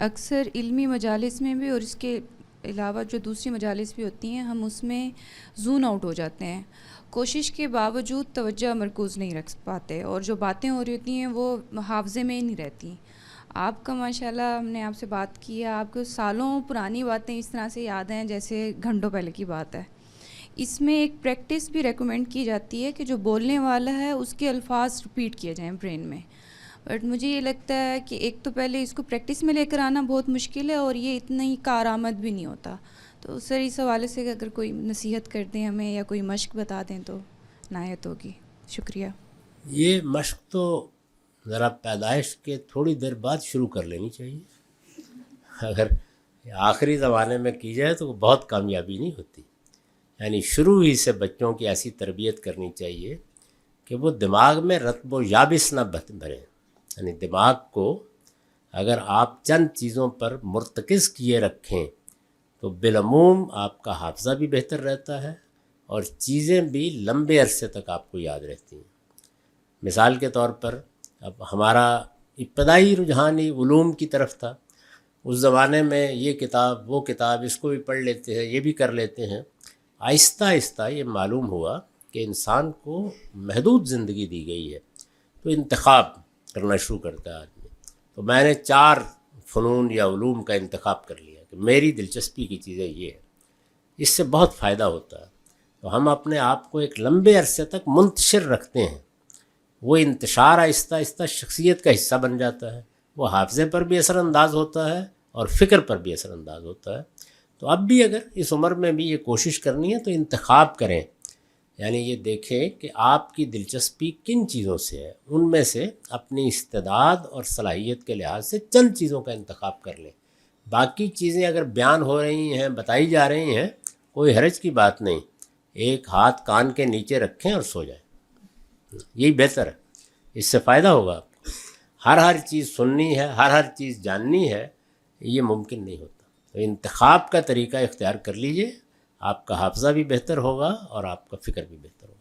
اکثر علمی مجالس میں بھی اور اس کے علاوہ جو دوسری مجالس بھی ہوتی ہیں ہم اس میں زون آؤٹ ہو جاتے ہیں، کوشش کے باوجود توجہ مرکوز نہیں رکھ پاتے، اور جو باتیں ہو رہی ہوتی ہیں وہ حافظے میں ہی نہیں رہتی۔ آپ کا ماشاءاللہ، ہم نے آپ سے بات کی ہے، آپ کو سالوں پرانی باتیں اس طرح سے یاد ہیں جیسے گھنٹوں پہلے کی بات ہے۔ اس میں ایک پریکٹس بھی ریکمینڈ کی جاتی ہے کہ جو بولنے والا ہے اس کے الفاظ ریپیٹ کیے جائیں برین میں، بٹ مجھے یہ لگتا ہے کہ ایک تو پہلے اس کو پریکٹس میں لے کر آنا بہت مشکل ہے، اور یہ اتنا ہی کارآمد بھی نہیں ہوتا۔ تو سر اس حوالے سے اگر کوئی نصیحت کر دیں ہمیں یا کوئی مشق بتا دیں تو عنایت ہوگی، شکریہ۔ یہ مشق تو ذرا پیدائش کے تھوڑی دیر بعد شروع کر لینی چاہیے۔ اگر آخری زمانے میں کی جائے تو بہت کامیابی نہیں ہوتی۔ یعنی شروع ہی سے بچوں کی ایسی تربیت کرنی چاہیے کہ وہ دماغ میں رطب و یابس نہ بھریں۔ یعنی دماغ کو اگر آپ چند چیزوں پر مرتکز کیے رکھیں تو بالعموم آپ کا حافظہ بھی بہتر رہتا ہے اور چیزیں بھی لمبے عرصے تک آپ کو یاد رہتی ہیں۔ مثال کے طور پر اب ہمارا ابتدائی رجحان ہی علوم کی طرف تھا۔ اس زمانے میں یہ کتاب وہ کتاب، اس کو بھی پڑھ لیتے ہیں، یہ بھی کر لیتے ہیں۔ آہستہ آہستہ یہ معلوم ہوا کہ انسان کو محدود زندگی دی گئی ہے، تو انتخاب کرنا شروع کرتا ہے آدمی۔ تو میں نے 4 فنون یا علوم کا انتخاب کر لیا کہ میری دلچسپی کی چیزیں یہ ہیں، اس سے بہت فائدہ ہوتا ہے۔ تو ہم اپنے آپ کو ایک لمبے عرصے تک منتشر رکھتے ہیں، وہ انتشار آہستہ آہستہ شخصیت کا حصہ بن جاتا ہے، وہ حافظے پر بھی اثر انداز ہوتا ہے اور فکر پر بھی اثر انداز ہوتا ہے۔ تو اب بھی اگر اس عمر میں بھی یہ کوشش کرنی ہے تو انتخاب کریں، یعنی یہ دیکھیں کہ آپ کی دلچسپی کن چیزوں سے ہے، ان میں سے اپنی استعداد اور صلاحیت کے لحاظ سے چند چیزوں کا انتخاب کر لیں۔ باقی چیزیں اگر بیان ہو رہی ہیں، بتائی جا رہی ہیں، کوئی حرج کی بات نہیں، ایک ہاتھ کان کے نیچے رکھیں اور سو جائیں، یہی بہتر ہے، اس سے فائدہ ہوگا آپ کو۔ ہر چیز سننی ہے، ہر چیز جاننی ہے، یہ ممکن نہیں ہوتا۔ تو انتخاب کا طریقہ اختیار کر لیجئے، آپ کا حافظہ بھی بہتر ہوگا اور آپ کا فکر بھی بہتر ہوگا۔